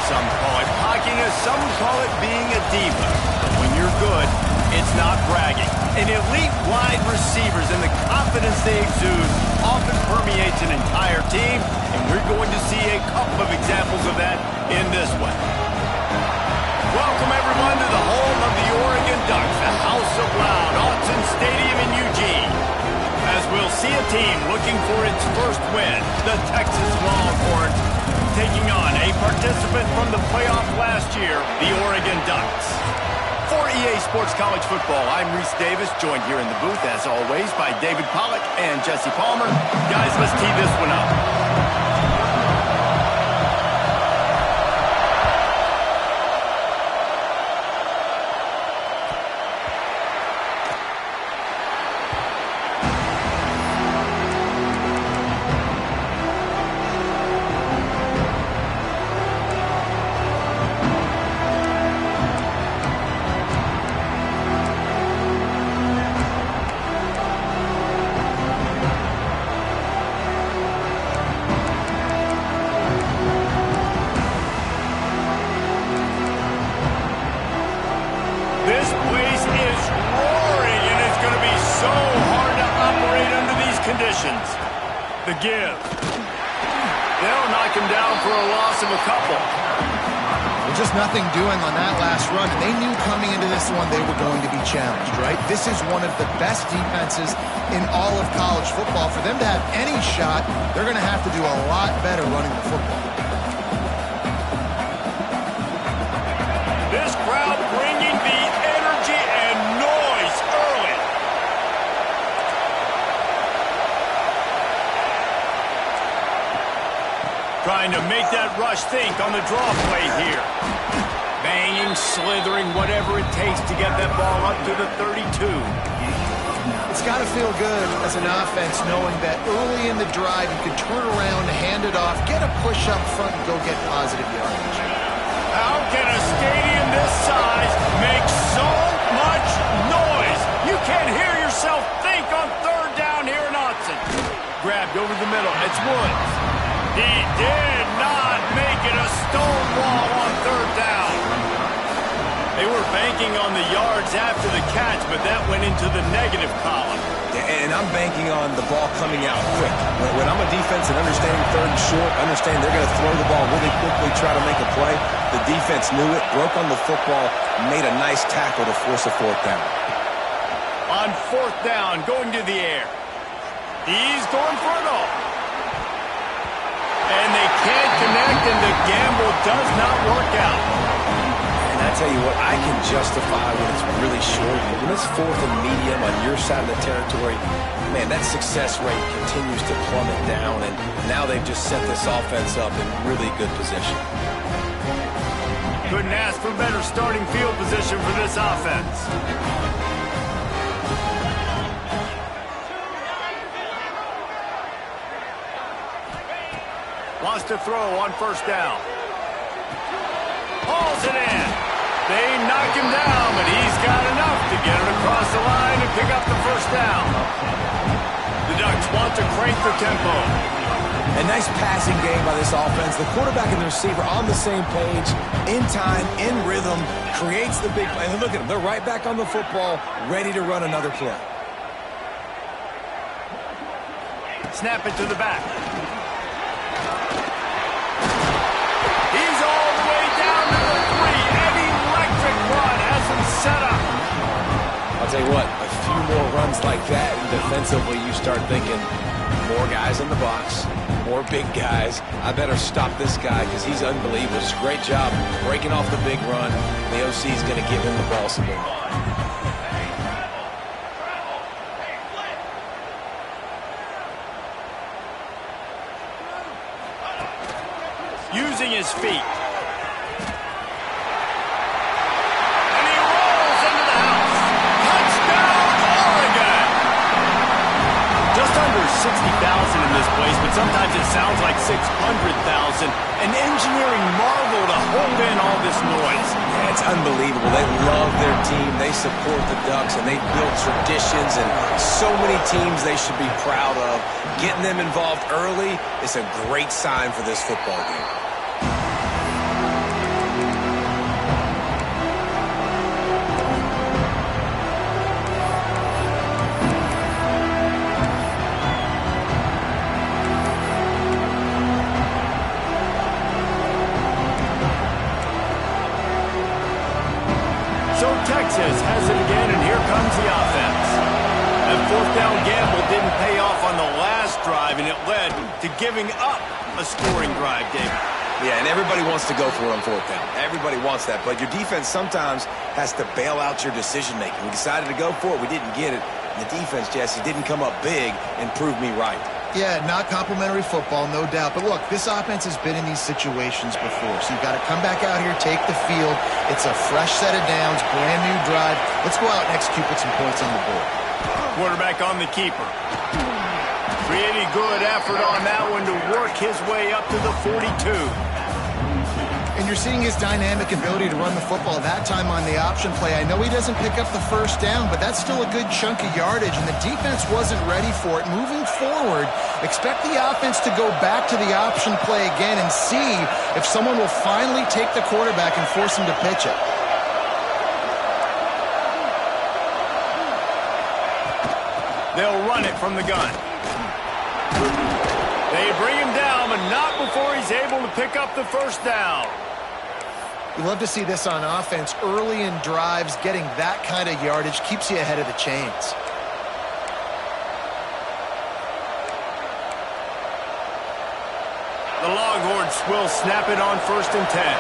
some call it cockiness, some call it being a diva. But when you're good, it's not bragging. And elite wide receivers and the confidence they exude often permeates an entire team, and we're going to see a couple of examples of that in this one. Welcome, everyone, to the home of the Oregon Ducks, the House of Loud, Autzen Stadium in Eugene. As we'll see a team looking for its first win, the Texas Longhorns, taking on a participant from the playoff last year, the Oregon Ducks. For EA Sports College Football, I'm Reese Davis, joined here in the booth, as always, by David Pollack and Jesse Palmer. Guys, let's tee this one up. This place is roaring, and it's going to be so hard to operate under these conditions. The give. They'll knock him down for a loss of a couple. There's just nothing doing on that last run, and they knew coming into this one they were going to be challenged, right? This is one of the best defenses in all of college football. For them to have any shot, they're going to have to do a lot better running the football. This crowd bringing the energy and noise early. Trying to make that rush think on the draw play here. Banging, slithering, whatever it takes to get that ball up to the 32. It's got to feel good as an offense knowing that early in the drive you can turn around, hand it off, get a push up front, and go get positive yardage. How can a stadium this size make so much noise? You can't hear yourself think on third down here in Autzen. Grabbed over the middle. It's Woods. He did not make it a stone wall on third down. They were banking on the yards after the catch, but that went into the negative column. And I'm banking on the ball coming out quick. When I'm a defense and understanding third and short, understanding they're going to throw the ball really quickly, try to make a play, the defense knew it, broke on the football, made a nice tackle to force a fourth down. On fourth down, going to the air. He's going for it all. And they can't connect, and the gamble does not work out. And I tell you what, I can justify when it's really short. But when it's fourth and medium on your side of the territory, man, that success rate continues to plummet down. And now they've just set this offense up in really good position. Couldn't ask for better starting field position for this offense. Wants to throw on first down. Hauls it in. They knock him down, but he's got enough to get it across the line and pick up the first down. The Ducks want to crank the tempo. A nice passing game by this offense. The quarterback and the receiver on the same page, in time, in rhythm, creates the big play. And look at them. They're right back on the football, ready to run another play. Snap it to the back. He's all the way down to the 3. An electric run has him set up. I'll tell you what, a few more runs like that, and defensively you start thinking, more guys in the box, more big guys. I better stop this guy because he's unbelievable. It's a great job breaking off the big run. The OC is going to give him the ball some more. Using his feet. And he rolls into the house. Touchdown, Oregon! Just under 60,000 in this place, but sometimes it sounds like 600,000. An engineering marvel to hold in all this noise. Yeah, it's unbelievable. They love their team. They support the Ducks, and they build traditions, and so many teams they should be proud of. Getting them involved early is a great sign for this football game. fourth down gamble didn't pay off on the last drive, and it led to giving up a scoring drive, David. Yeah, and everybody wants to go for it on fourth down. Everybody wants that, but your defense sometimes has to bail out your decision-making. We decided to go for it. We didn't get it. And the defense, Jesse, didn't come up big and prove me right. Yeah, not complimentary football, no doubt. But look, this offense has been in these situations before, so you've got to come back out here, take the field. It's a fresh set of downs, brand new drive. Let's go out and execute with some points on the board. Quarterback on the keeper. Pretty good effort on that one to work his way up to the 42. And you're seeing his dynamic ability to run the football, that time on the option play. I know he doesn't pick up the first down, but that's still a good chunk of yardage, and the defense wasn't ready for it. Moving forward, expect the offense to go back to the option play again and see if someone will finally take the quarterback and force him to pitch it. They'll run it from the gun. They bring him down, but not before he's able to pick up the first down. We love to see this on offense. Early in drives, getting that kind of yardage keeps you ahead of the chains. The Longhorns will snap it on 1st and 10.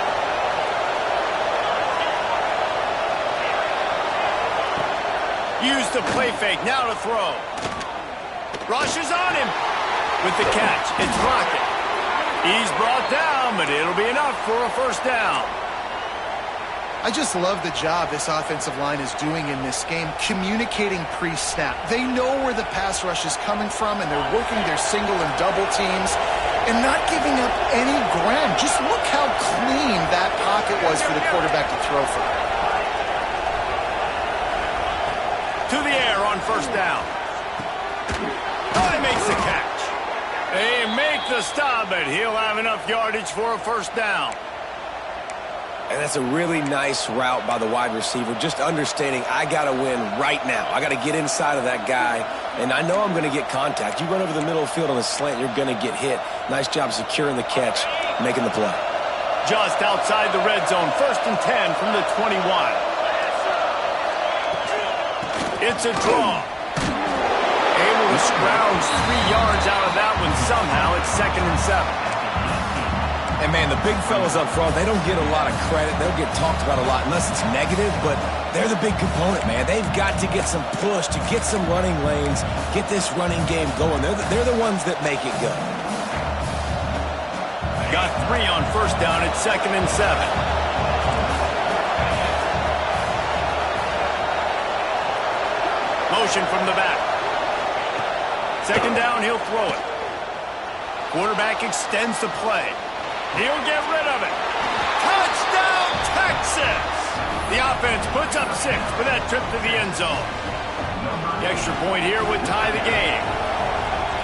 Use the play fake, now to throw. Rush is on him. With the catch, it's Rocket. He's brought down, but it'll be enough for a first down. I just love the job this offensive line is doing in this game, communicating pre-snap. They know where the pass rush is coming from, and they're working their single and double teams and not giving up any ground. Just look how clean that pocket was for the quarterback to throw from. To the air on first down. Oh, he makes the catch. They make the stop, but he'll have enough yardage for a first down. And that's a really nice route by the wide receiver, just understanding I got to win right now. I got to get inside of that guy, and I know I'm going to get contact. You run over the middle of the field on a slant, you're going to get hit. Nice job securing the catch, making the play. Just outside the red zone, 1st and 10 from the 21. It's a draw. Able to scrounge 3 yards out of that one somehow. It's 2nd and 7. And, man, the big fellas up front, they don't get a lot of credit. They'll get talked about a lot unless it's negative, but they're the big component, man. They've got to get some push, to get some running lanes, get this running game going. They're the ones that make it go. Got 3 on first down. It's 2nd and 7. Motion from the back. 2nd down, he'll throw it. Quarterback extends the play. He'll get rid of it. Touchdown, Texas! The offense puts up 6 for that trip to the end zone. The extra point here would tie the game.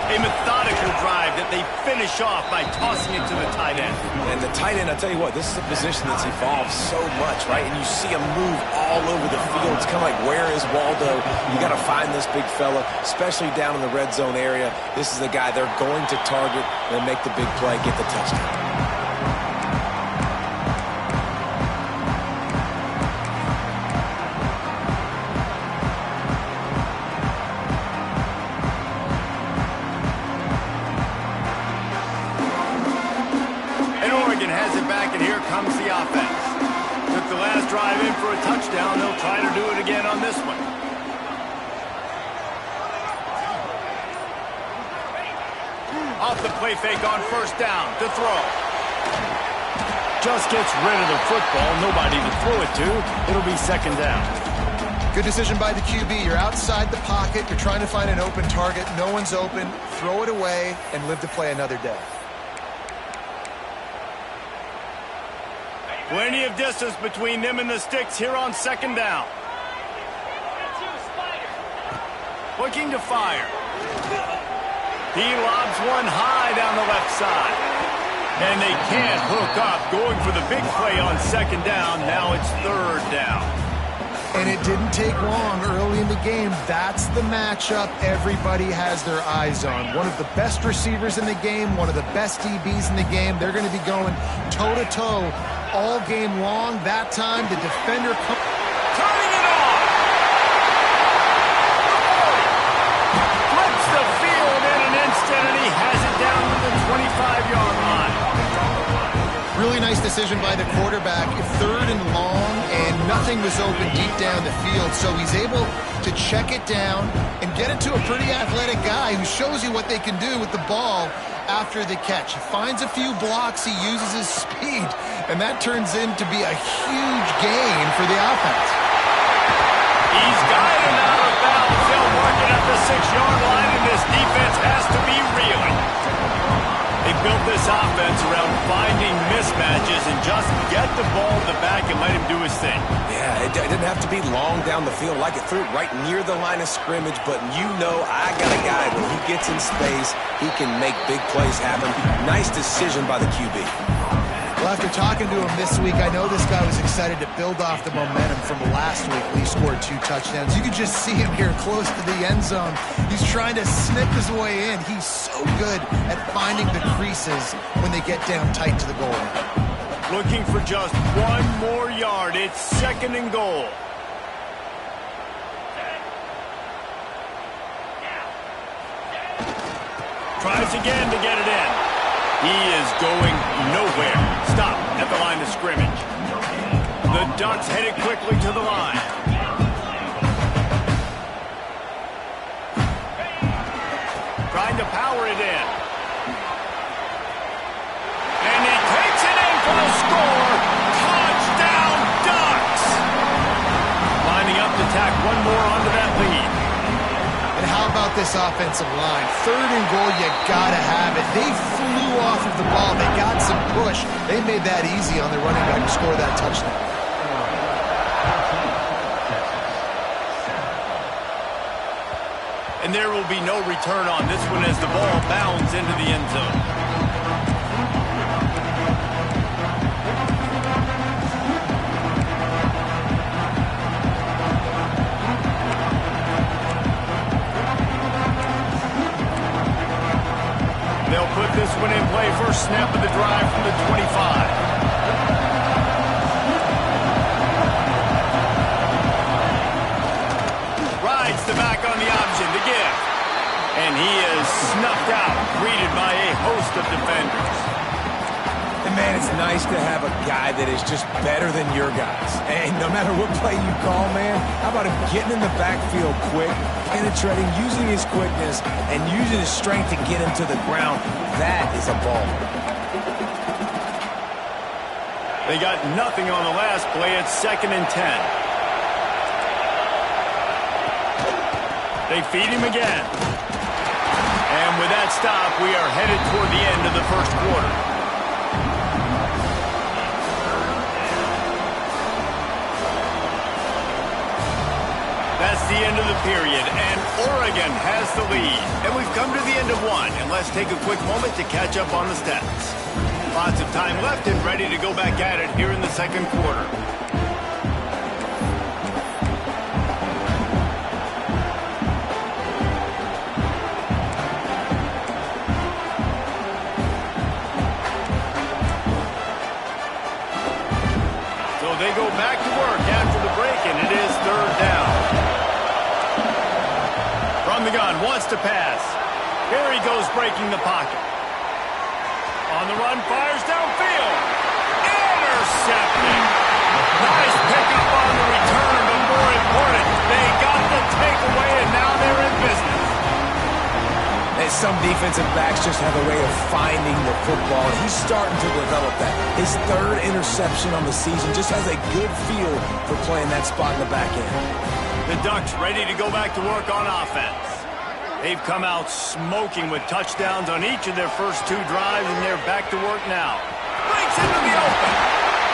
A methodical drive that they finish off by tossing it to the tight end. And the tight end, I tell you what, this is a position that's evolved so much, right? And you see him move all over the field. It's kind of like, where is Waldo? You got to find this big fella, especially down in the red zone area. This is the guy they're going to target and make the big play, get the touchdown. Comes the offense. Took the last drive in for a touchdown. They'll try to do it again on this one. Off the play fake on first down to throw. Just gets rid of the football. Nobody to throw it to. It'll be 2nd down. Good decision by the QB. You're outside the pocket. You're trying to find an open target. No one's open. Throw it away and live to play another day. Plenty of distance between them and the sticks here on 2nd down. Looking to fire. He lobs one high down the left side. And they can't hook up. Going for the big play on 2nd down. Now it's 3rd down. And it didn't take long early in the game. That's the matchup everybody has their eyes on. One of the best receivers in the game, one of the best DBs in the game. They're going to be going toe-to-toe all game long. That time, the defender turning it on. nice decision by the quarterback. 3rd and long, and nothing was open deep down the field, so he's able to check it down and get it to a pretty athletic guy who shows you what they can do with the ball after the catch. He finds a few blocks, he uses his speed, and that turns into be a huge gain for the offense. He's got him out of bounds. They'll mark it at the 6-yard line, and this defense has to be reeling. They built this offense around finding mismatches and just get the ball in the back and let him do his thing. Yeah, it didn't have to be long down the field. Like it threw it right near the line of scrimmage, but you know I got a guy when he gets in space, he can make big plays happen. Nice decision by the QB. Well, after talking to him this week, I know this guy was excited to build off the momentum from last week when he scored 2 touchdowns. You can just see him here close to the end zone. He's trying to snip his way in. He's so good at finding the creases when they get down tight to the goal line. Looking for just 1 more yard. It's 2nd and goal. Tries again to get it in. He is going nowhere. Stop at the line of scrimmage. The Ducks headed quickly to the line. Trying to power it in. And he takes it in for the score. Touchdown, Ducks! Lining up to tack 1 more onto that lead. And how about this offensive line? 3rd and goal, you gotta have it. They flew off of the ball. They got some push. They made that easy on their running back to score that touchdown. And there will be no return on this one as the ball bounds into the end zone. They'll put this one in play. First snap of the drive from the 25. Rides the back on the option to give. And he is snuffed out, greeted by a host of defenders. And man, it's nice to have a guy that is just better than your guys. And no matter what play you call, man, how about him getting in the backfield quick, penetrating, using his quickness, and using his strength to get him to the ground. That is a ball. They got nothing on the last play. It's 2nd and 10. They feed him again. And with that stop, we are headed toward the end of the first quarter. That's the end of the period, and Oregon has the lead. And we've come to the end of 1, and let's take a quick moment to catch up on the stats. Lots of time left and ready to go back at it here in the 2nd quarter. So they go back to work after the break, and it is 3rd down. From the gun, wants to pass. Here he goes, breaking the pocket. On the run, fires downfield. Intercepted. Nice pickup on the return, but more important, they got the takeaway, and now they're in business. And some defensive backs just have a way of finding the football, and he's starting to develop that. His 3rd interception on the season just has a good feel for playing that spot in the back end. The Ducks ready to go back to work on offense. They've come out smoking with touchdowns on each of their first 2 drives, and they're back to work now. Breaks into the open.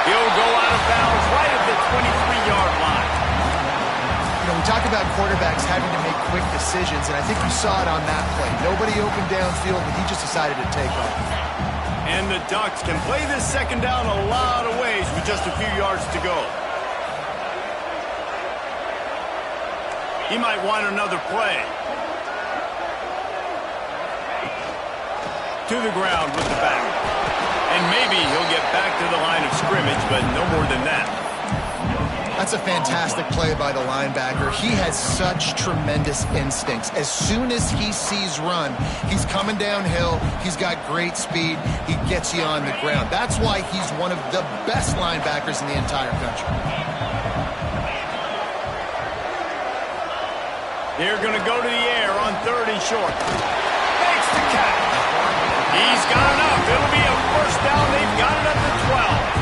He'll go out of bounds right at the 23-yard line. You know, we talk about quarterbacks having to make quick decisions, and I think you saw it on that play. Nobody opened downfield, and he just decided to take off. And the Ducks can play this 2nd down a lot of ways with just a few yards to go. He might want another play. To the ground with the back. And maybe he'll get back to the line of scrimmage, but no more than that. That's That's a fantastic play by the linebacker. He has such tremendous instincts. As soon as he sees run, he's coming downhill. He's got great speed. He gets you on the ground. That's why he's one of the best linebackers in the entire country. They're going to go to the air on 3rd and short. Makes the catch. He's got enough. It'll be a first down. They've got it up to 12.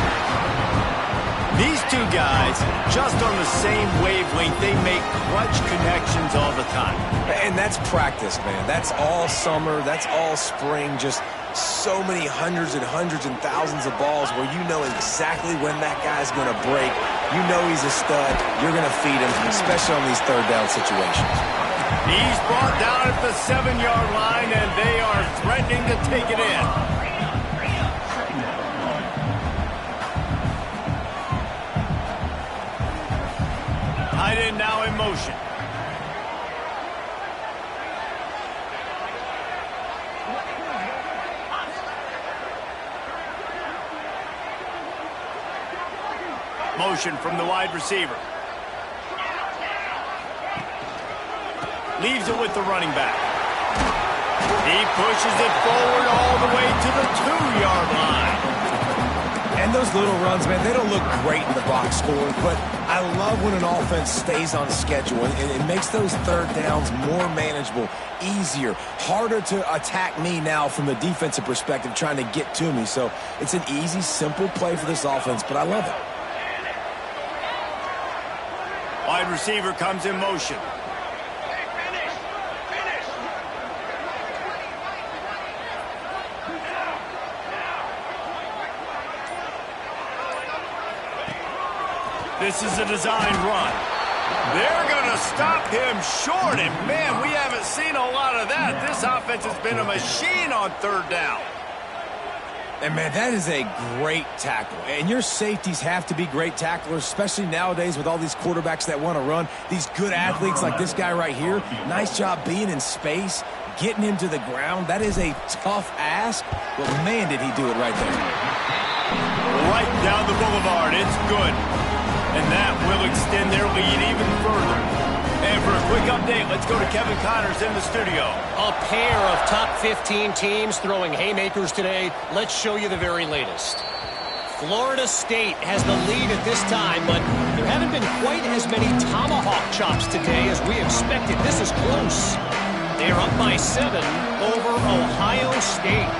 These two guys, just on the same wavelength, they make clutch connections all the time. And that's practice, man. That's all summer. That's all spring. Just so many hundreds and thousands of balls where you know exactly when that guy's going to break. You know he's a stud. You're going to feed him, especially on these 3rd down situations. He's brought down at the 7-yard line, and they are threatening to take it in. Tight end now in motion. Motion from the wide receiver. Leaves it with the running back. He pushes it forward all the way to the 2-yard line. And those little runs, man, they don't look great in the box score, but I love when an offense stays on schedule, and it makes those 3rd downs more manageable, easier, harder to attack me now from the defensive perspective trying to get to me. So it's an easy, simple play for this offense, but I love it. Wide receiver comes in motion. This is a design run. They're going to stop him short, and man, we haven't seen a lot of that. This offense has been a machine on 3rd down. And, man, that is a great tackle. And your safeties have to be great tacklers, especially nowadays with all these quarterbacks that want to run. These good athletes like this guy right here, nice job being in space, getting him to the ground. That is a tough ask, but, man, did he do it right there. Right down the boulevard. It's good. And that will extend their lead even further. And for a quick update, let's go to Kevin Connors in the studio. A pair of top 15 teams throwing haymakers today. Let's show you the very latest. Florida State has the lead at this time, but there haven't been quite as many tomahawk chops today as we expected. This is close. They are up by 7 over Ohio State.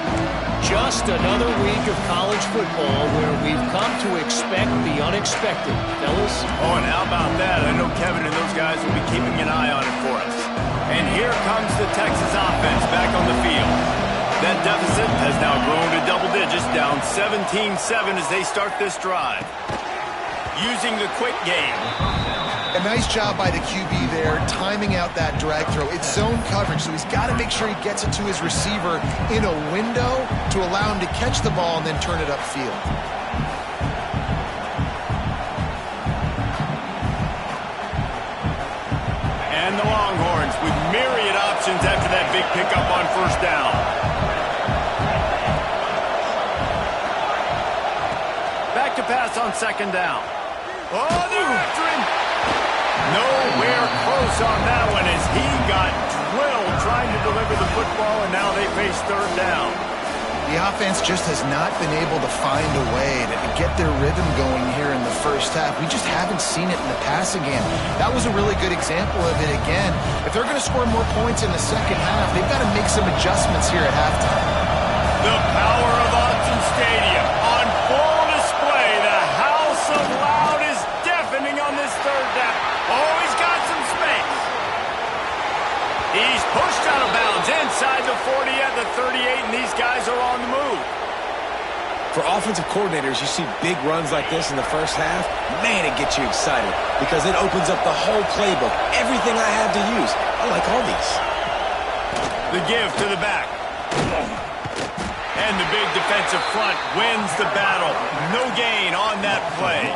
Just another week of college football where we've come to expect the unexpected, fellas. Oh, and how about that? I know Kevin and those guys will be keeping an eye on it for us. And here comes the Texas offense back on the field. That deficit has now grown to double digits, down 17-7 as they start this drive. Using the quick game. A nice job by the QB there, timing out that drag throw. It's zone coverage, so he's got to make sure he gets it to his receiver in a window to allow him to catch the ball and then turn it upfield. And the Longhorns with myriad options after that big pickup on 1st down. Back to pass on 2nd down. Oh, they're after him. Nowhere close on that one as he got drilled trying to deliver the football, and now they face 3rd down. The offense just has not been able to find a way to get their rhythm going here in the 1st half. We just haven't seen it in the passing game. That was a really good example of it again. If they're going to score more points in the 2nd half, they've got to make some adjustments here at halftime. The power of Autzen Stadium on full display. The house of loud is deafening on this 3rd down. Oh, he's got some space. He's pushed out of bounds inside the 40 at the 38, and these guys are on the move. For offensive coordinators, you see big runs like this in the 1st half, man, it gets you excited because it opens up the whole playbook, everything I have to use. I like all these. The give to the back. And the big defensive front wins the battle. No gain on that play.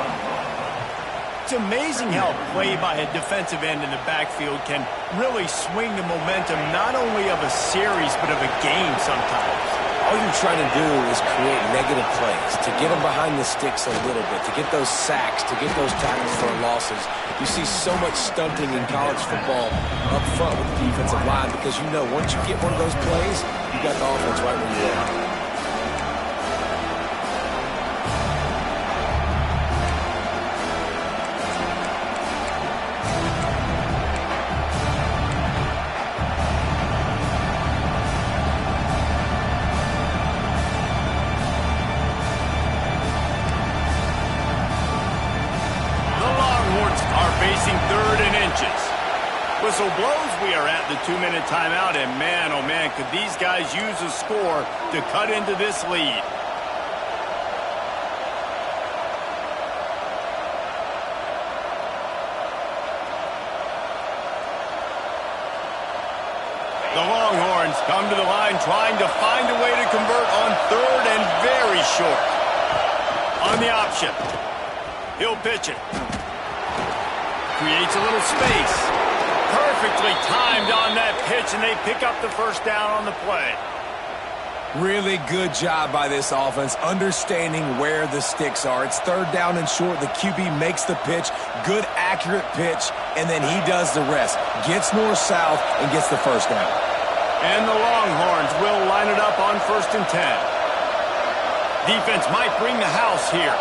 It's amazing how play by a defensive end in the backfield can really swing the momentum not only of a series but of a game sometimes. all you're trying to do is create negative plays, to get them behind the sticks a little bit, to get those sacks, to get those tackles for losses. You see so much stunting in college football up front with the defensive line because you know once you get one of those plays, you got the offense right where you are. Whistle blows, we are at the 2-minute timeout, and man, oh man, could these guys use a score to cut into this lead. The Longhorns come to the line trying to find a way to convert on third and very short. On the option, he'll pitch it. Creates a little space. Perfectly timed on that pitch, and they pick up the first down on the play. Really good job by this offense, understanding where the sticks are. It's third down and short. The QB makes the pitch, good, accurate pitch, and then he does the rest. Gets north-south and gets the first down. And the Longhorns will line it up on 1st and 10. Defense might bring the house here.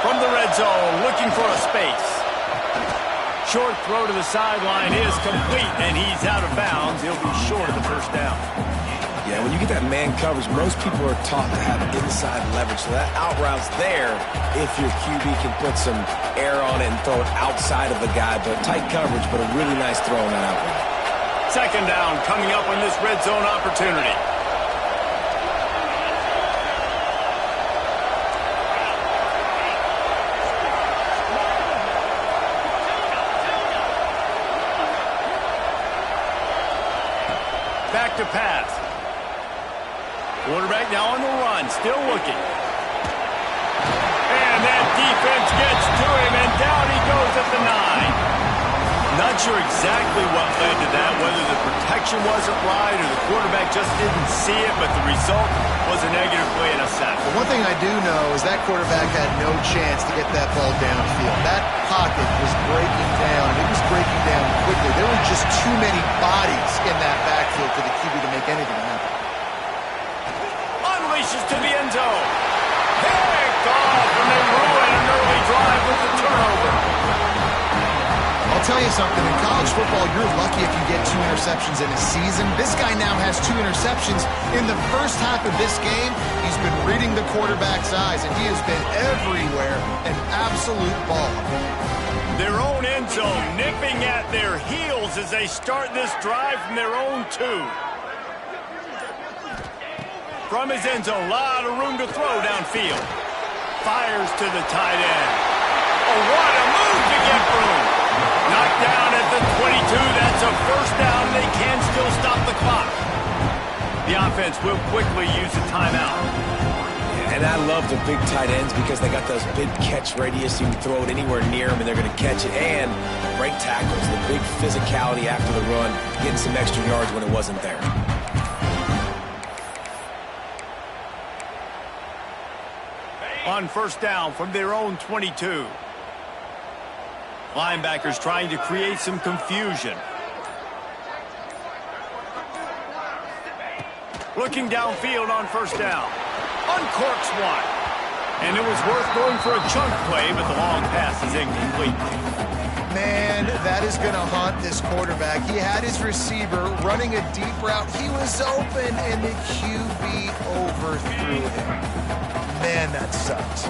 From the red zone, looking for a space. Short throw to the sideline is complete, and he's out of bounds. He'll be short of the first down. Yeah, when you get that man coverage, most people are taught to have inside leverage. So that out route's there if your QB can put some air on it and throw it outside of the guy. But tight coverage, but a really nice throw on that out route. Second down coming up on this red zone opportunity. Back to pass. Quarterback now on the run, still looking. And that defense gets to him, and down he goes at the 9. Not sure exactly what led to that, whether the protection wasn't right or the quarterback just didn't see it, but the result was a negative play and a sack. But one thing I do know is that quarterback had no chance to get that ball downfield. That pocket was breaking down, and it was breaking down quickly. There were just too many bodies in that backfield for the QB to make anything happen. Unleashes to the end zone. Picked off, and they ruin an early drive with the turnover. I'll tell you something, in college football, you're lucky if you get 2 interceptions in a season. This guy now has 2 interceptions. In the first half of this game, he's been reading the quarterback's eyes, and he has been everywhere, an absolute ball. Their own end zone nipping at their heels as they start this drive from their own 2. From his end zone, a lot of room to throw downfield. Fires to the tight end. Oh, what a move to get room. Knocked down at the 22. That's a first down. They can still stop the clock. The offense will quickly use a timeout. And I love the big tight ends because they got those big catch radius. You can throw it anywhere near them, and they're going to catch it. And break tackles, the big physicality after the run, getting some extra yards when it wasn't there. On first down from their own 22. Linebackers trying to create some confusion. Looking downfield on first down. Uncorks one. And it was worth going for a chunk play, but the long pass is incomplete. Man, that is going to haunt this quarterback. He had his receiver running a deep route. He was open, and the QB overthrew him. Man, that sucks.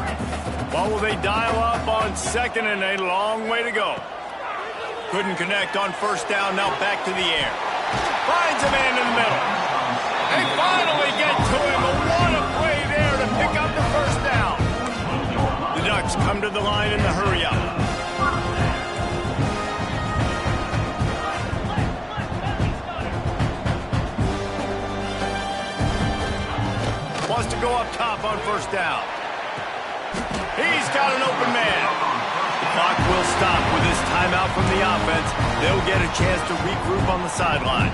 Well, will they dial up on second and a long way to go? Couldn't connect on first down, now back to the air. Finds a man in the middle. They finally get to him, but what a play there to pick up the first down. The Ducks come to the line in the hurry-up. Wants to go up top on first down. He's got an open man. The clock will stop with this timeout from the offense. They'll get a chance to regroup on the sideline.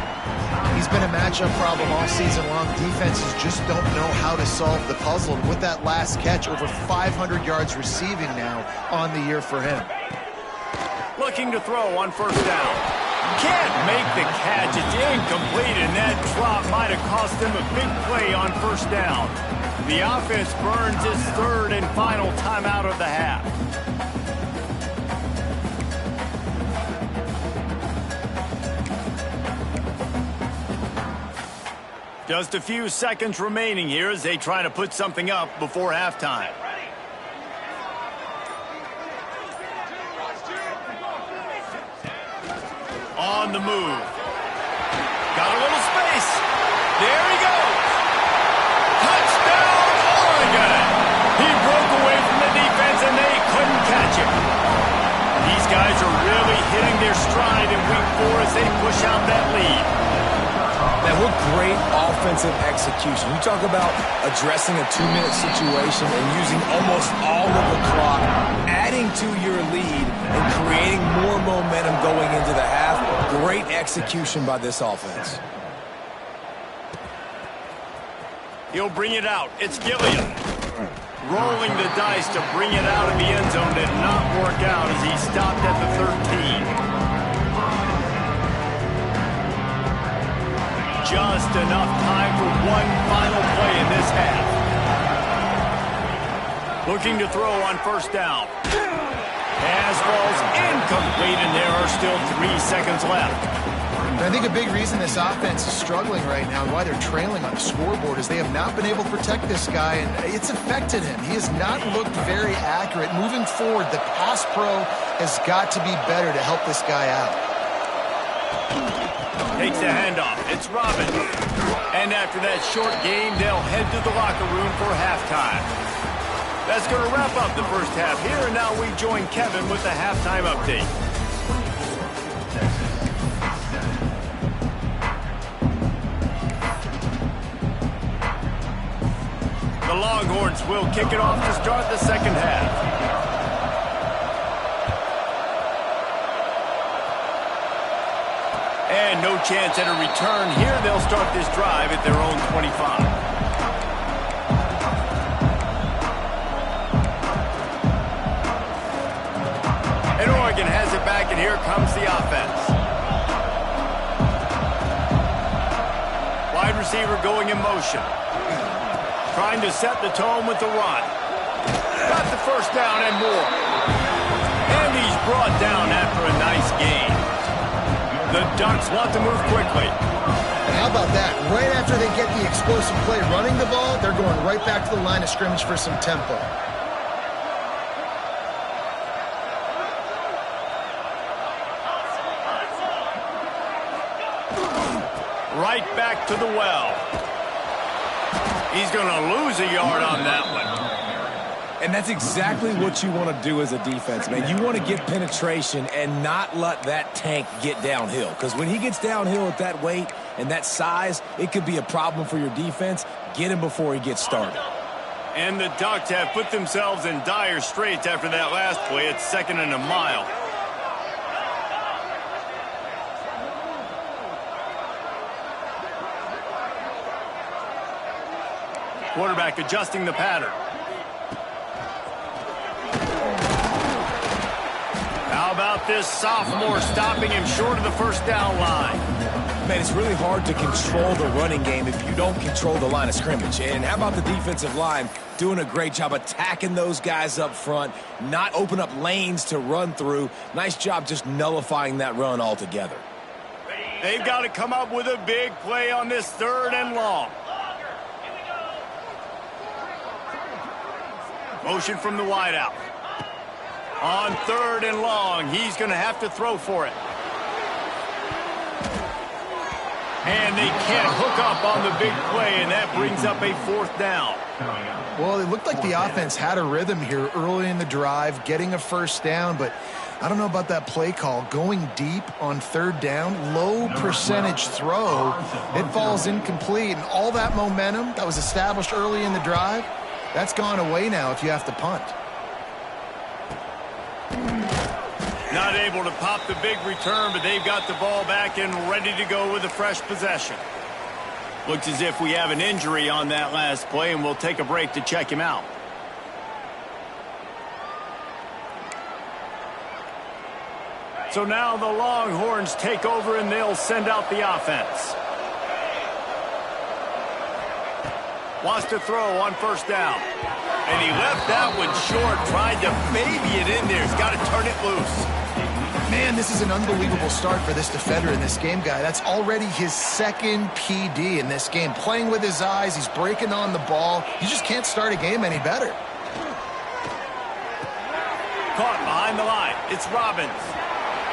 He's been a matchup problem all season long. Defenses just don't know how to solve the puzzle. And with that last catch, over 500 yards receiving now on the year for him. Looking to throw on first down. Can't make the catch. It's incomplete, and that drop might have cost him a big play on first down. The offense burns its third and final timeout of the half. Just a few seconds remaining here as they try to put something up before halftime. On the move. Got a little space. There he goes. Touchdown, Oregon. He broke away from the defense and they couldn't catch him. These guys are really hitting their stride in week 4 as they push out that lead. Man, what great offensive execution. You talk about addressing a 2-minute situation and using almost all of the clock, adding to your lead and creating more momentum going into the half. Great execution by this offense. He'll bring it out. It's Gilliam. Rolling the dice to bring it out of the end zone did not work out as he stopped at the 13. Just enough time for one final play in this half. Looking to throw on first down. Pass ball's incomplete, and there are still 3 seconds left. I think a big reason this offense is struggling right now and why they're trailing on the scoreboard is they have not been able to protect this guy, and it's affected him. He has not looked very accurate. Moving forward, the pass pro has got to be better to help this guy out. Takes the handoff. It's Robin. And after that short game, they'll head to the locker room for halftime. That's going to wrap up the first half here, and now we join Kevin with the halftime update. The Longhorns will kick it off to start the second half. And no chance at a return here. They'll start this drive at their own 25. And Oregon has it back, and here comes the offense. Wide receiver going in motion. Trying to set the tone with the run. Got the first down and more. And he's brought down after a nice gain. The Ducks want to move quickly. How about that? Right after they get the explosive play running the ball, they're going right back to the line of scrimmage for some tempo. Right back to the well. He's going to lose a yard on that one. And that's exactly what you want to do as a defense, man. You want to get penetration and not let that tank get downhill. Because when he gets downhill at that weight and that size, it could be a problem for your defense. Get him before he gets started. And the Ducks have put themselves in dire straits after that last play. It's 2nd and a mile. Quarterback adjusting the pattern. How about this sophomore stopping him short of the first down line? Man, it's really hard to control the running game if you don't control the line of scrimmage. And how about the defensive line doing a great job attacking those guys up front, not open up lanes to run through. Nice job just nullifying that run altogether. They've got to come up with a big play on this 3rd and long. Motion from the wideout. On 3rd and long, he's going to have to throw for it. And they can't hook up on the big play, and that brings up a 4th down. Well, it looked like the offense had a rhythm here early in the drive, getting a first down, but I don't know about that play call. Going deep on 3rd down, low percentage throw, it falls incomplete, and all that momentum that was established early in the drive, that's gone away now if you have to punt. Not able to pop the big return, but they've got the ball back and ready to go with a fresh possession. Looks as if we have an injury on that last play, and we'll take a break to check him out. So now the Longhorns take over, and they'll send out the offense. Wants to throw on first down. And he left that one short, tried to baby it in there. He's got to turn it loose. Man, this is an unbelievable start for this defender in this game, guy. That's already his second PD in this game. Playing with his eyes, he's breaking on the ball. You just can't start a game any better. Caught behind the line. It's Robbins.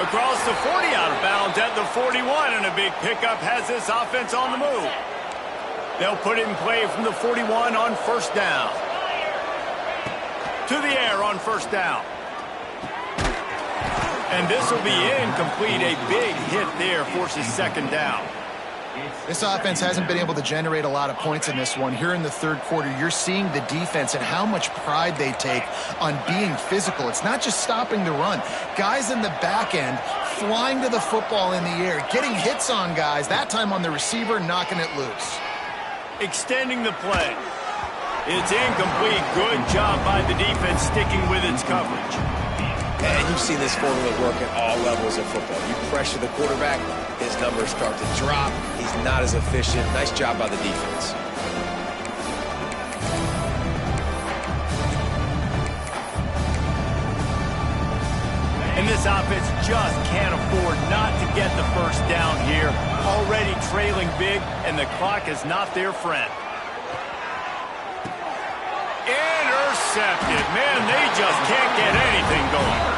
Across the 40, out of bounds at the 41, and a big pickup has this offense on the move. They'll put it in play from the 41 on first down. To the air on first down. And this will be incomplete. A big hit there forces second down. This offense hasn't been able to generate a lot of points in this one. Here in the third quarter, you're seeing the defense and how much pride they take on being physical. It's not just stopping the run. Guys in the back end flying to the football in the air, getting hits on guys, that time on the receiver, knocking it loose. Extending the play. It's incomplete. Good job by the defense sticking with its coverage. And you've seen this formula work at all levels of football. You pressure the quarterback, his numbers start to drop. He's not as efficient. Nice job by the defense. And this offense just can't afford not to get the first down here. Already trailing big, and the clock is not their friend. Intercepted. Man, they just can't get anything going.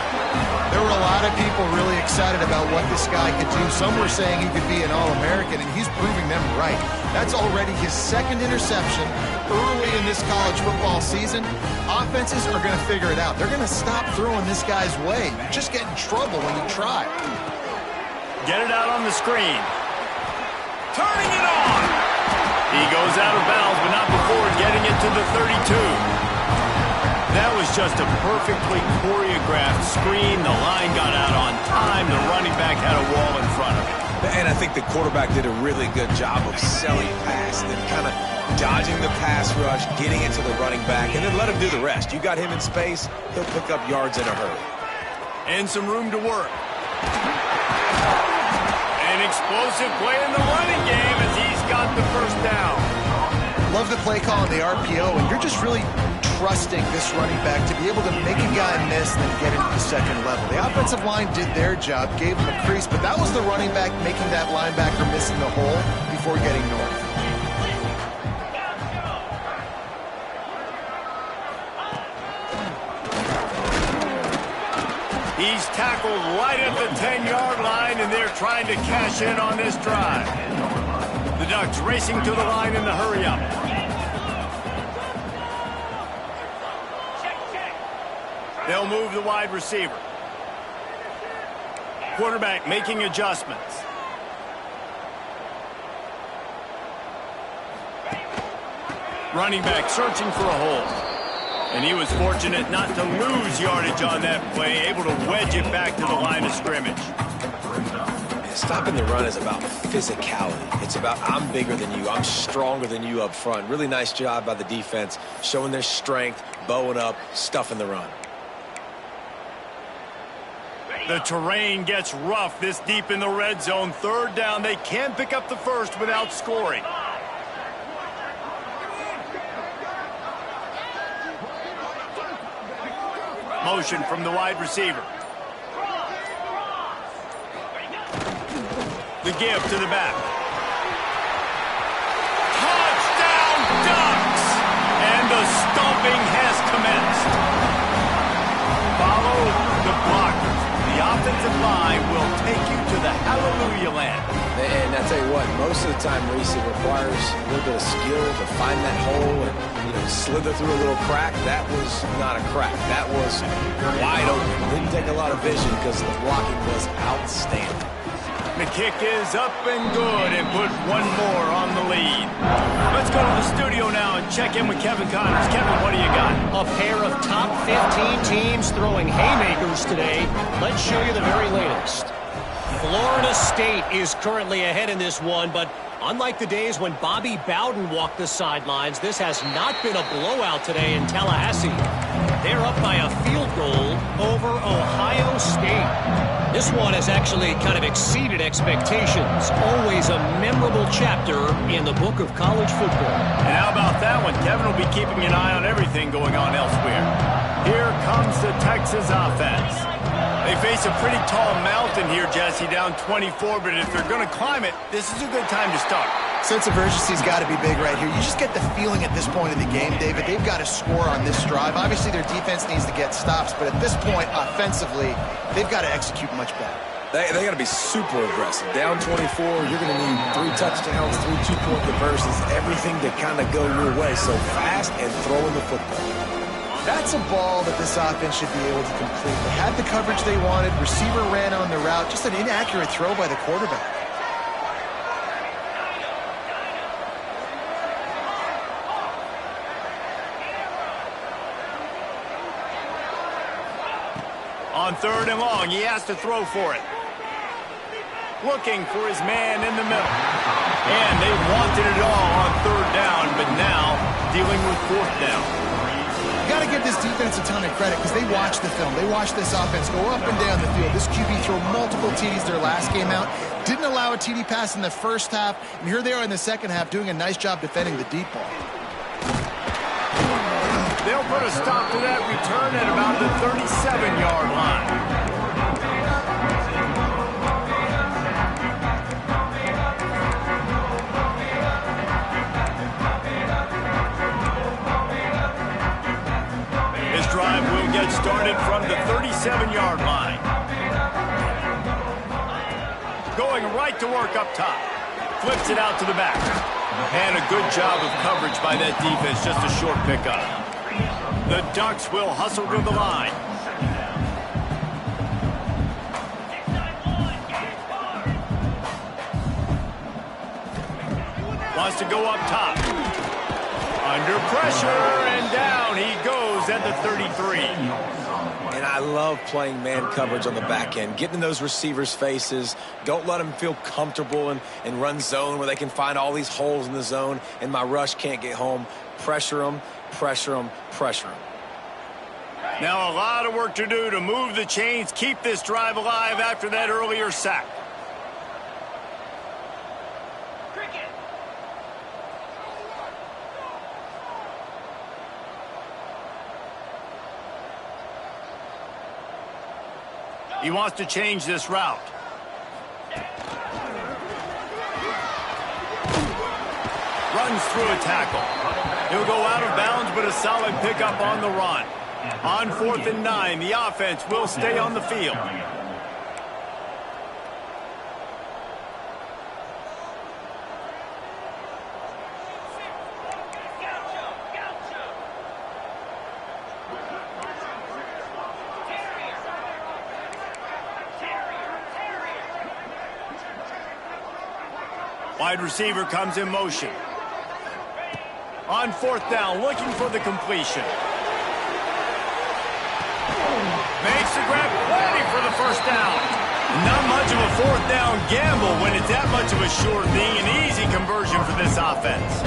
There were a lot of people really excited about what this guy could do. Some were saying he could be an All-American, and he's proving them right. That's already his second interception early in this college football season. Offenses are going to figure it out. They're going to stop throwing this guy's way. You just get in trouble when you try. Get it out on the screen. Turning it on. He goes out of bounds, but not before getting it to the 32. That was just a perfectly choreographed screen. The line got out on time. The running back had a wall in front of him. And I think the quarterback did a really good job of selling pass, then kind of dodging the pass rush, getting it to the running back, and then let him do the rest. You got him in space, he'll pick up yards in a hurry. And some room to work. An explosive play in the running game as he's got the first down. Love the play call on the RPO, and you're just really trusting this running back to be able to make a guy miss and then get into the second level. The offensive line did their job, gave him a crease, but that was the running back making that linebacker miss in the hole before getting north. He's tackled right at the 10-yard line, and they're trying to cash in on this drive. The Ducks racing to the line in the hurry-up. They'll move the wide receiver. Quarterback making adjustments. Running back searching for a hole. And he was fortunate not to lose yardage on that play, able to wedge it back to the line of scrimmage. Stopping the run is about physicality. It's about I'm bigger than you, I'm stronger than you up front. Really nice job by the defense, showing their strength, bowing up, stuffing the run. The terrain gets rough this deep in the red zone. Third down, they can pick up the first without scoring. Motion from the wide receiver. The give to the back. Touchdown, Ducks! And the stomping has commenced. Follow the blockers. The offensive line will take you to the hallelujah land. And I tell you what, most of the time, Reese, it requires a little bit of skill to find that hole and, slither through a little crack. That was not a crack. That was wide open. Didn't take a lot of vision because the blocking was outstanding. The kick is up and good and put one more on the lead. Let's go to the studio now and check in with Kevin Connors. Kevin, what do you got? A pair of top 15 teams throwing haymakers today. Let's show you the very latest. Florida State is currently ahead in this one, but unlike the days when Bobby Bowden walked the sidelines, this has not been a blowout today in Tallahassee. They're up by a field goal over Ohio State. This one has actually kind of exceeded expectations. Always a memorable chapter in the book of college football. And how about that one? Kevin will be keeping an eye on everything going on elsewhere. Here comes the Texas offense. They face a pretty tall mountain here, Jesse, down 24, but if they're going to climb it, this is a good time to start. Sense of urgency's got to be big right here. You just get the feeling at this point of the game, David, they've got to score on this drive. Obviously, their defense needs to get stops, but at this point, offensively, they've got to execute much better. They got to be super aggressive. Down 24, you're going to need 3 touchdowns, 3 two-point conversions, everything to kind of go your way. So fast and throwing the football. That's a ball that this offense should be able to complete. They had the coverage they wanted. Receiver ran on the route. Just an inaccurate throw by the quarterback. On 3rd and long, he has to throw for it. Looking for his man in the middle. And they wanted it all on 3rd down, but now dealing with 4th down. You got to give this defense a ton of credit because they watched the film. They watched this offense go up and down the field. This QB threw multiple TDs their last game out. Didn't allow a TD pass in the first half. And here they are in the second half doing a nice job defending the deep ball. They'll put a stop to that return at about the 37-yard line. This drive will get started from the 37-yard line. Going right to work up top. Flips it out to the back. And a good job of coverage by that defense. Just a short pickup. The Ducks will hustle to the line. Wants to go up top. Under pressure, and down he goes at the 33. And I love playing man coverage on the back end, getting in those receivers' faces. Don't let them feel comfortable and run zone where they can find all these holes in the zone, and my rush can't get home. Pressure them, pressure them, pressure them. Now a lot of work to do to move the chains, keep this drive alive after that earlier sack. He wants to change this route. Runs through a tackle. He'll go out of bounds, but a solid pickup on the run. On 4th and 9, the offense will stay on the field. Wide receiver comes in motion. On 4th down, looking for the completion. Makes the grab, ready for the first down. Not much of a 4th down gamble when it's that much of a sure thing. An easy conversion for this offense.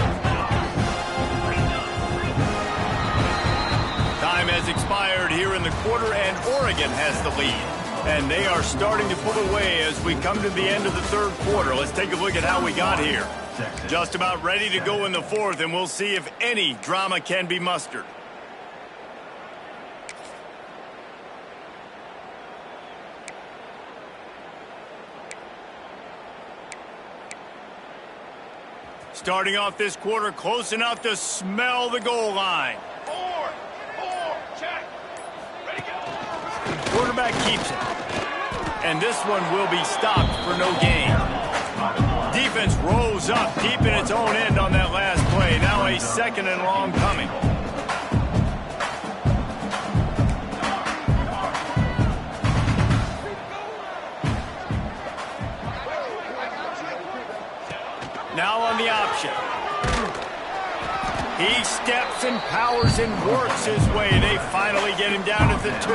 Time has expired here in the quarter, and Oregon has the lead. And they are starting to pull away as we come to the end of the 3rd quarter. Let's take a look at how we got here. Just about ready to go in the 4th, and we'll see if any drama can be mustered. Starting off this quarter close enough to smell the goal line. 4, check. Ready, go. Quarterback keeps it. And this one will be stopped for no gain. Defense rolls up deep in its own end on that last play. Now a 2nd and long coming. He steps and powers and works his way. They finally get him down at the 2.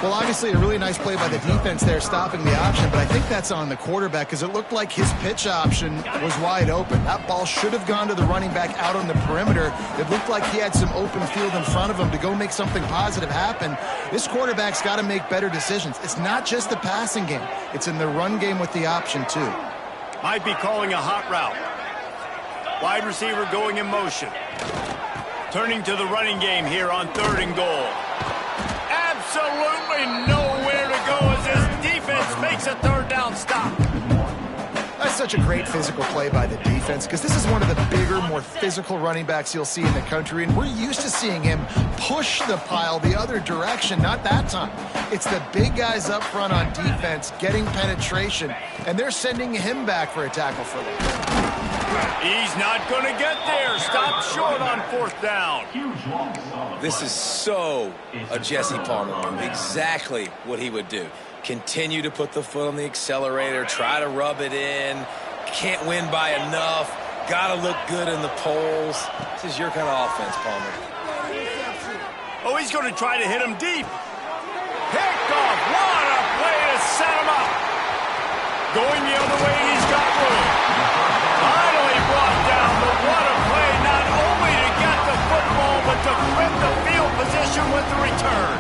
Well, obviously a really nice play by the defense there, stopping the option, but I think that's on the quarterback because it looked like his pitch option was wide open. That ball should have gone to the running back out on the perimeter. It looked like he had some open field in front of him to go make something positive happen. This quarterback's got to make better decisions. It's not just the passing game. It's in the run game with the option, too. Might be calling a hot route. Wide receiver going in motion. Turning to the running game here on 3rd and goal. Absolutely nowhere to go as his defense makes a 3rd down stop. That's such a great physical play by the defense because this is one of the bigger, more physical running backs you'll see in the country, and we're used to seeing him push the pile the other direction. Not that time. It's the big guys up front on defense getting penetration, and they're sending him back for a tackle for them. He's not going to get there. Stop short on 4th down. This is so a Jesse Palmer move. Exactly what he would do. Continue to put the foot on the accelerator, try to rub it in. Can't win by enough. Got to look good in the polls. This is your kind of offense, Palmer. Oh, he's going to try to hit him deep. Picked off. What a play to set him up. Going the other way, he's got room. Finally brought down, but what a play, not only to get the football, but to flip the field position with the return.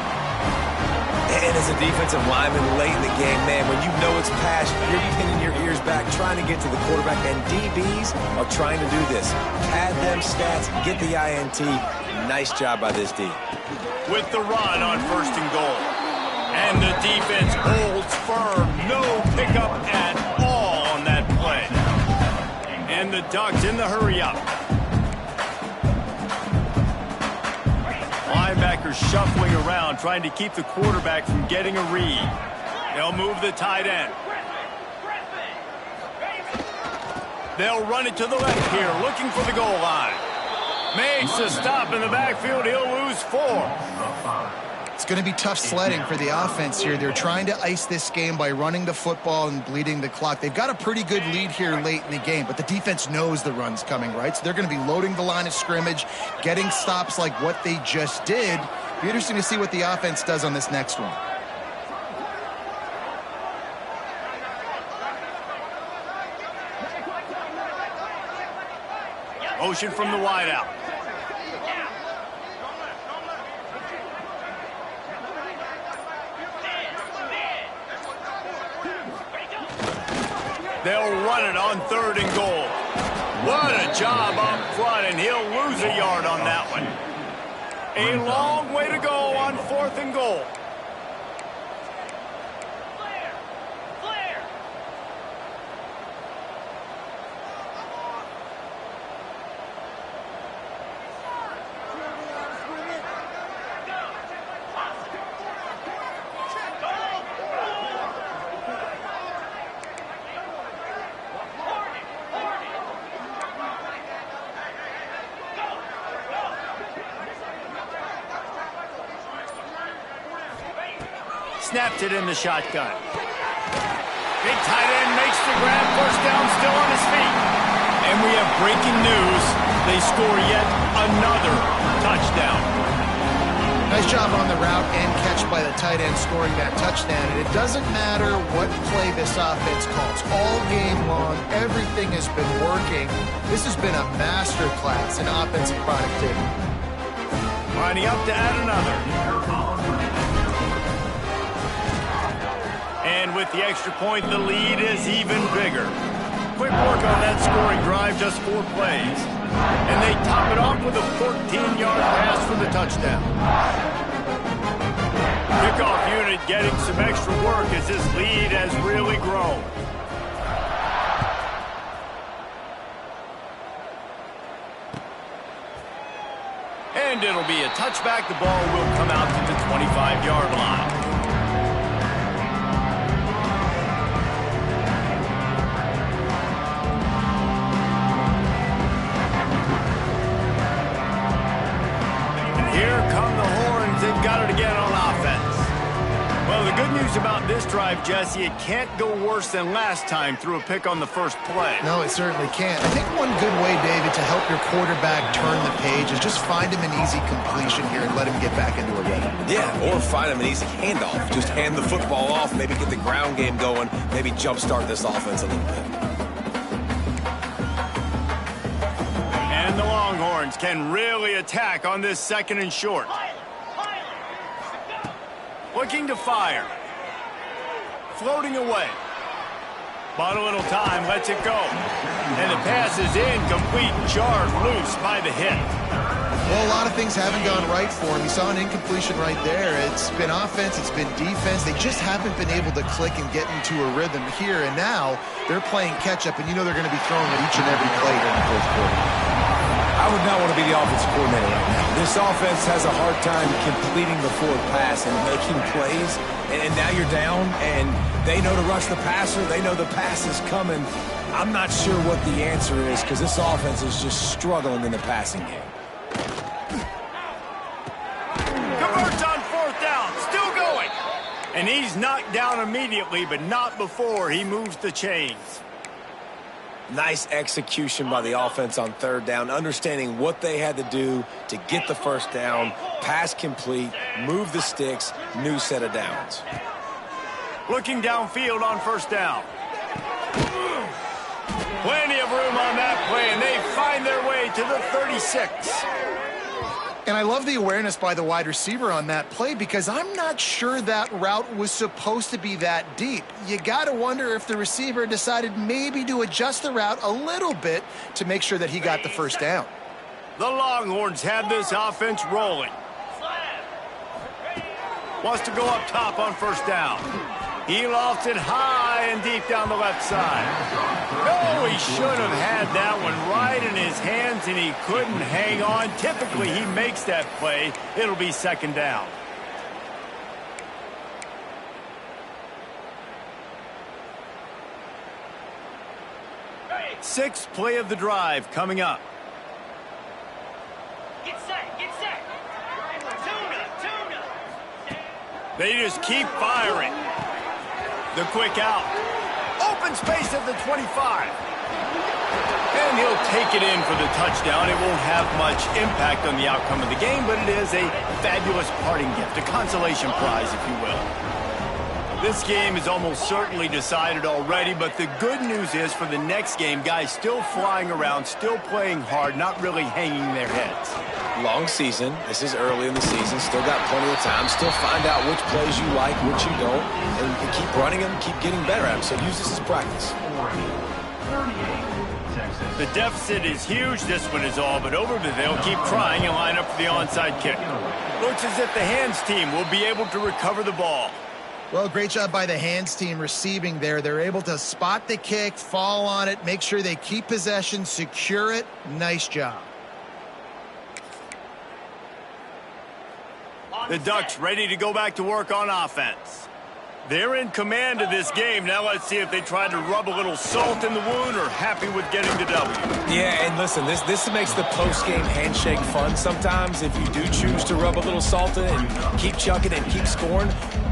And as a defensive lineman late in the game, man, when you know it's past, you're pinning your ears back, trying to get to the quarterback, and DBs are trying to do this. Pad them stats, get the INT. Nice job by this D. With the run on 1st and goal. And the defense holds firm. No pickup at all on that play. And the Ducks in the hurry-up. Linebackers shuffling around, trying to keep the quarterback from getting a read. They'll move the tight end. They'll run it to the left here, looking for the goal line. Makes a stop in the backfield. He'll lose 4. It's going to be tough sledding for the offense here. They're trying to ice this game by running the football and bleeding the clock. They've got a pretty good lead here late in the game, but the defense knows the run's coming, right? So they're going to be loading the line of scrimmage, getting stops like what they just did. Be interesting to see what the offense does on this next one. Motion from the wideout. They'll run it on 3rd and goal. What a job up front, and he'll lose a yard on that one. A long way to go on 4th and goal. Snapped it in the shotgun. Big tight end makes the grab, 1st down, still on his feet. And we have breaking news. They score yet another touchdown. Nice job on the route and catch by the tight end scoring that touchdown. And it doesn't matter what play this offense calls. All game long, everything has been working. This has been a master class in offensive productivity. Lining up to add another. And with the extra point, the lead is even bigger. Quick work on that scoring drive, just 4 plays. And they top it off with a 14-yard pass for the touchdown. Kickoff unit getting some extra work as this lead has really grown. And it'll be a touchback. The ball will come out to the 25-yard line. Here come the horns. They've got it again on offense. Well, the good news about this drive, Jesse, it can't go worse than last time through a pick on the first play. No, it certainly can't. I think one good way, David, to help your quarterback turn the page is just find him an easy completion here and let him get back into a rhythm. Yeah, or find him an easy handoff. Just hand the football off, maybe get the ground game going, maybe jumpstart this offense a little bit. And the Longhorns can really attack on this 2nd and short. Looking to fire. Floating away. Bought a little time, lets it go. And the pass is incomplete, jarred loose by the hit. Well, a lot of things haven't gone right for him. You saw an incompletion right there. It's been offense, it's been defense. They just haven't been able to click and get into a rhythm here. And now they're playing catch-up, and you know they're going to be throwing at each and every play during the fourth quarter. I would not want to be the offensive coordinator right now. This offense has a hard time completing the forward pass and making plays. And now you're down, and they know to rush the passer. They know the pass is coming. I'm not sure what the answer is because this offense is just struggling in the passing game. Converts on 4th down, still going. And he's knocked down immediately, but not before he moves the chains. Nice execution by the offense on 3rd down, understanding what they had to do to get the 1st down, pass complete, move the sticks, new set of downs. Looking downfield on 1st down. Plenty of room on that play, and they find their way to the 36. And I love the awareness by the wide receiver on that play because I'm not sure that route was supposed to be that deep. You got to wonder if the receiver decided maybe to adjust the route a little bit to make sure that he got the 1st down. The Longhorns have this offense rolling. Wants to go up top on 1st down. He lofts it high and deep down the left side. No, he should have had that one right in his hands, and he couldn't hang on. Typically, he makes that play. It'll be 2nd down. Sixth play of the drive coming up. Get set, get set. Tuna. They just keep firing. The quick out. Open space at the 25. And he'll take it in for the touchdown. It won't have much impact on the outcome of the game, but it is a fabulous parting gift, a consolation prize, if you will. This game is almost certainly decided already, but the good news is for the next game, guys still flying around, still playing hard, not really hanging their heads. Long season. This is early in the season. Still got plenty of time. Still find out which plays you like, which you don't, and keep running them, keep getting better at them. So use this as practice. The deficit is huge. This one is all but over, but they'll keep trying and line up for the onside kick. Looks as if the hands team will be able to recover the ball. Well, great job by the hands team receiving there. They're able to spot the kick, fall on it, make sure they keep possession, secure it. Nice job. The Ducks ready to go back to work on offense. They're in command of this game. Now let's see if they try to rub a little salt in the wound or happy with getting the W. Yeah, and listen, this makes the post-game handshake fun sometimes. If you do choose to rub a little salt in it and keep chucking and keep scoring,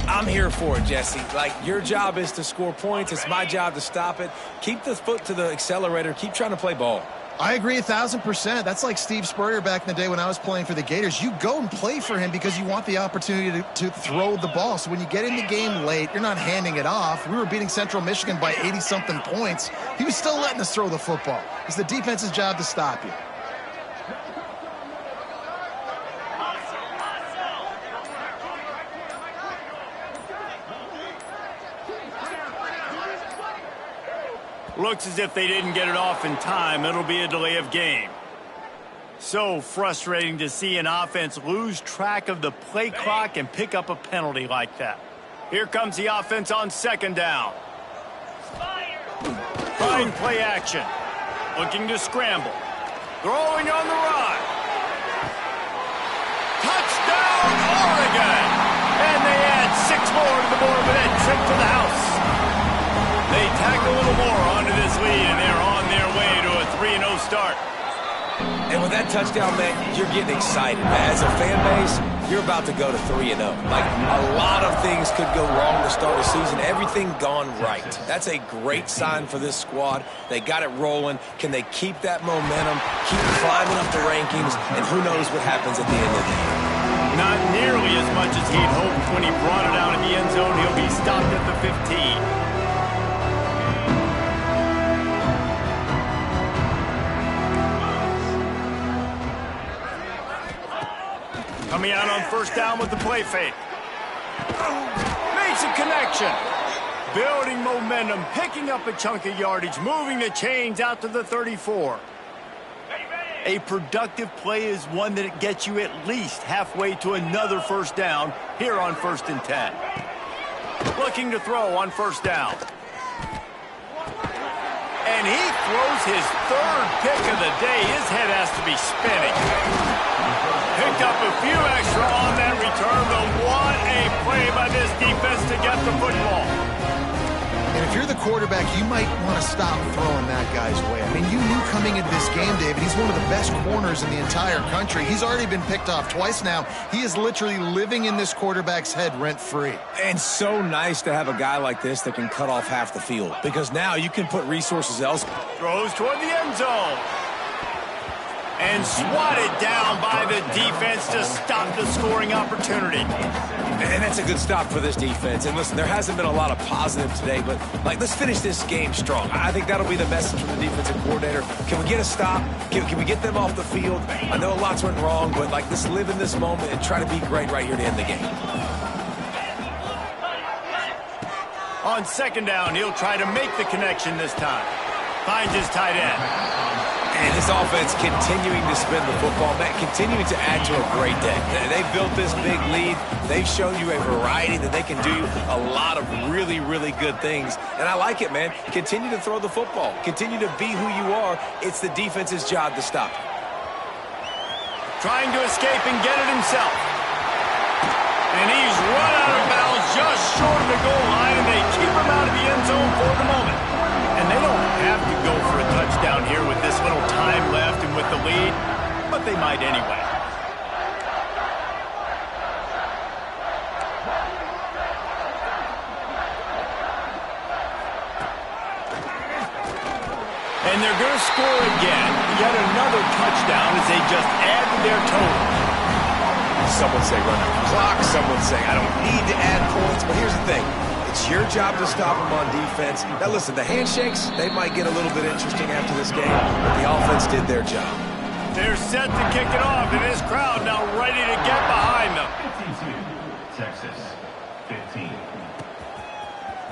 I'm here for it, Jesse. Like, your job is to score points. It's my job to stop it. Keep the foot to the accelerator. Keep trying to play ball. I agree 1,000%. That's like Steve Spurrier back in the day when I was playing for the Gators. You go and play for him because you want the opportunity to throw the ball. So when you get in the game late, you're not handing it off. We were beating Central Michigan by 80-something points. He was still letting us throw the football. It's the defense's job to stop you. Looks as if they didn't get it off in time. It'll be a delay of game. So frustrating to see an offense lose track of the play clock and pick up a penalty like that. Here comes the offense on 2nd down. Fine play action. Looking to scramble. Throwing on the run. Touchdown, Oregon! And they add 6 more to the board with that trip to the house. They tack a little more onto this lead, and they're on their way to a 3-0 start. And with that touchdown, man, you're getting excited. As a fan base, you're about to go to 3-0. Like, a lot of things could go wrong to start a season. Everything gone right. That's a great sign for this squad. They got it rolling. Can they keep that momentum, keep climbing up the rankings, and who knows what happens at the end of the year? Not nearly as much as he'd hoped when he brought it out in the end zone. He'll be stopped at the 15. Coming out on first down with the play fake. Makes a connection. Building momentum, picking up a chunk of yardage, moving the chains out to the 34. A productive play is one that gets you at least halfway to another first down here on 1st and 10. Looking to throw on first down. And he throws his 3rd pick of the day. His head has to be spinning. Picked up a few extra on that return, but what a play by this defense to get the football. And if you're the quarterback, you might want to stop throwing that guy's way. I mean, you knew coming into this game, David, he's one of the best corners in the entire country. He's already been picked off twice now. He is literally living in this quarterback's head rent-free. And so nice to have a guy like this that can cut off half the field, because now you can put resources elsewhere. Throws toward the end zone. And swatted down by the defense to stop the scoring opportunity. And that's a good stop for this defense. And listen, there hasn't been a lot of positive today, but let's finish this game strong. I think that'll be the message from the defensive coordinator. Can we get a stop? Can we get them off the field? I know lots went wrong, but let's live in this moment and try to be great right here to end the game. On 2nd down, he'll try to make the connection this time. Finds his tight end. And this offense continuing to spin the football, Matt, continuing to add to a great day. They've built this big lead. They've shown you a variety that they can do a lot of really, really good things. And I like it, man. Continue to throw the football. Continue to be who you are. It's the defense's job to stop you. Trying to escape and get it himself. And he's run out of bounds just short of the goal line, and they keep him out of the end zone for the moment. And they don't have to go for a touchdown here with this little time left and with the lead, but they might anyway. And they're going to score again. Yet another touchdown as they just add to their total. Some would say run the clock. Some would say I don't need to add points. But here's the thing. It's your job to stop them on defense. Now, listen, the handshakes, they might get a little bit interesting after this game, but the offense did their job. They're set to kick it off, and this crowd now ready to get behind them. 15-2, Texas, 15.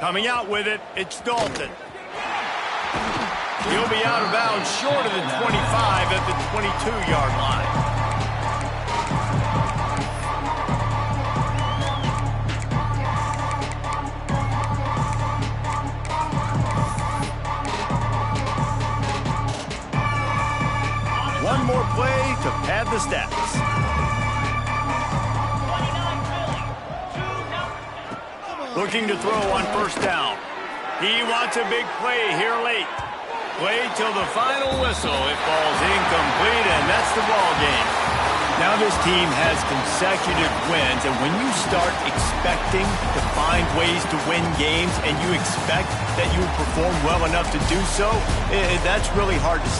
Coming out with it, it's Dalton. He'll be out of bounds short of the 25 at the 22-yard line. One more play to pad the stats. Looking to throw on first down. He wants a big play here late. Play till the final whistle. It falls incomplete, and that's the ball game. Now this team has consecutive wins, and when you start expecting to find ways to win games and you expect that you perform well enough to do so, that's really hard to